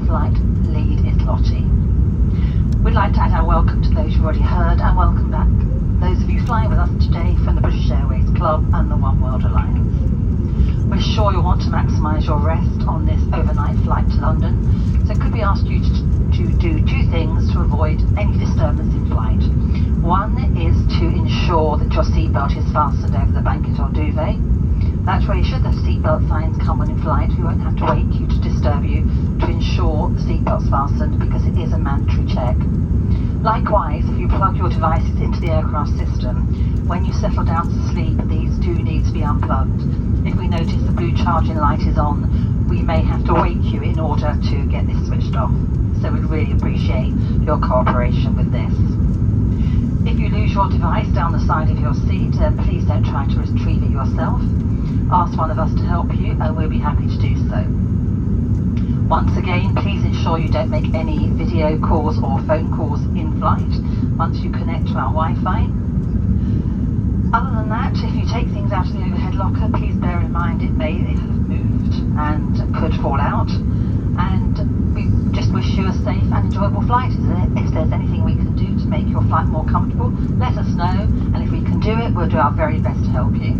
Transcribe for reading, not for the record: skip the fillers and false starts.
flight lead is Lottie. We'd like to add our welcome to those you've already heard and welcome back those of you flying with us today from the British Airways Club and the One World Alliance. We're sure you'll want to maximise your rest on this overnight flight to London, so could we ask you to do two things to avoid any disturbance in flight. One is to ensure that your seatbelt is fastened over the blanket or duvet. That way, should the seatbelt signs come on in flight, we won't have to wake you to disturb you to ensure the seatbelt's fastened, because it is a mandatory check. Likewise, if you plug your devices into the aircraft system, when you settle down to sleep, these do need to be unplugged. If we notice the blue charging light is on, we may have to wake you in order to get this switched off. So we'd really appreciate your cooperation with this. If you lose your device down the side of your seat, then please don't try to retrieve it yourself. Ask one of us to help you and we'll be happy to do so. Once again, please ensure you don't make any video calls or phone calls in flight once you connect to our Wi-Fi. Other than that, if you take things out of the overhead locker, please bear in mind it may have moved and could fall out. And we just wish you a safe and enjoyable flight. If there's anything we can do to make your flight more comfortable, let us know. And if we can do it, we'll do our very best to help you.